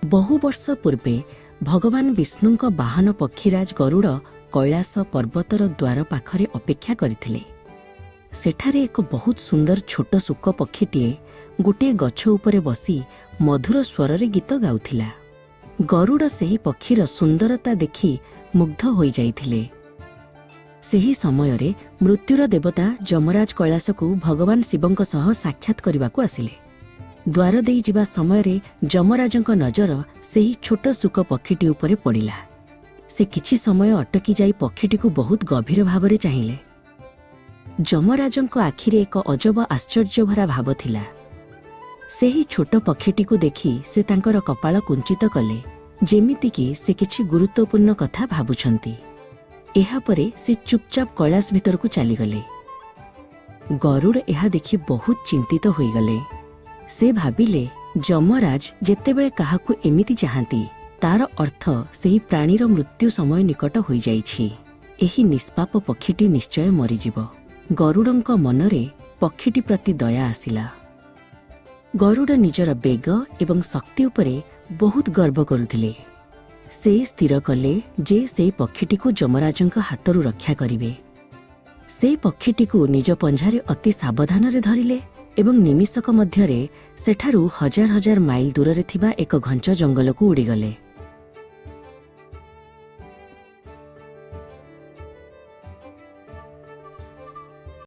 बहु वर्ष पूर्वे भगवान विष्णुଙ୍କ ବାହନ ପକ୍ଷୀରାଜ ଗରୁଡ଼ କୈଳାସ पर्वतर द्वार पाखरे अपेक्षा କରିଥିଲେ। ସେଠାରେ ଏକ ବହୁତ ସୁନ୍ଦର ଛୋଟ ଶୁକ ପକ୍ଷୀଟିଏ ଗୋଟିଏ ଗଛ ଉପରେ ବସି ମଧୁର ସ୍ୱରରେ ଗୀତ ଗାଉଥିଲା। ଗରୁଡ଼ ସେହି ପକ୍ଷୀର ସୁନ୍ଦରତା ଦେଖି ମୁଗ୍ଧ ହୋଇଯାଇଥିଲେ। ସେହି ସମୟରେ ମୃତ୍ୟୁର ଦେବତା ଯମରାଜ କୈଳାସକୁ ଭଗବାନ ଶିବଙ୍କ ସହ ସାକ୍ଷାତ କରିବାକୁ ଆସିଲେ। ଦ୍ୱାର ଦେଇ ଯିବା ସମୟରେ ଯମରାଜଙ୍କ ନଜର ସେହି ଛୋଟ ଶୁକ ପକ୍ଷୀଟି ଉପରେ ପଡ଼ିଲା। ସେ କିଛି ସମୟ ଅଟକି ଯାଇ ପକ୍ଷୀଟିକୁ ବହୁତ ଗଭୀର ଭାବରେ ଚାହିଁଲେ। ଯମରାଜଙ୍କ ଆଖିରେ ଏକ ଅଜବ ଆଶ୍ଚର୍ଯ୍ୟଭରା ଭାବ ଥିଲା। ସେହି ଛୋଟ ପକ୍ଷୀଟିକୁ ଦେଖି ସେ ତାଙ୍କର କପାଳ କୁଞ୍ଚିତ କଲେ, ଯେମିତିକି ସେ କିଛି ଗୁରୁତ୍ୱପୂର୍ଣ୍ଣ କଥା ଭାବୁଛନ୍ତି। ଏହାପରେ ସେ ଚୁପଚାପ କୈଳାସ ଭିତରକୁ ଚାଲିଗଲେ। ଗରୁଡ଼ ଏହା ଦେଖି ବହୁତ ଚିନ୍ତିତ ହୋଇଗଲେ। ସେ ଭାବିଲେ, ଯମରାଜ ଯେତେବେଳେ କାହାକୁ ଏମିତି ଚାହାନ୍ତି ତାର ଅର୍ଥ ସେହି ପ୍ରାଣୀର ମୃତ୍ୟୁ ସମୟ ନିକଟ ହୋଇଯାଇଛି। ଏହି ନିଷ୍ପାପ ପକ୍ଷୀଟି ନିଶ୍ଚୟ ମରିଯିବ। ଗରୁଡ଼ଙ୍କ ମନରେ ପକ୍ଷୀଟି ପ୍ରତି ଦୟା ଆସିଲା। ଗରୁଡ଼ ନିଜର ବେଗ ଏବଂ ଶକ୍ତି ଉପରେ ବହୁତ ଗର୍ବ କରୁଥିଲେ। ସେ ସ୍ଥିର କଲେ ଯେ ସେହି ପକ୍ଷୀଟିକୁ ଯମରାଜଙ୍କ ହାତରୁ ରକ୍ଷା କରିବେ। ସେ ପକ୍ଷୀଟିକୁ ନିଜ ପଞ୍ଝାରେ ଅତି ସାବଧାନରେ ଧରିଲେ ଏବଂ ନିମିଷକ ମଧ୍ୟରେ ସେଠାରୁ ହଜାର ହଜାର ମାଇଲ ଦୂରରେ ଥିବା ଏକ ଘଞ୍ଚ ଜଙ୍ଗଲକୁ ଉଡ଼ିଗଲେ।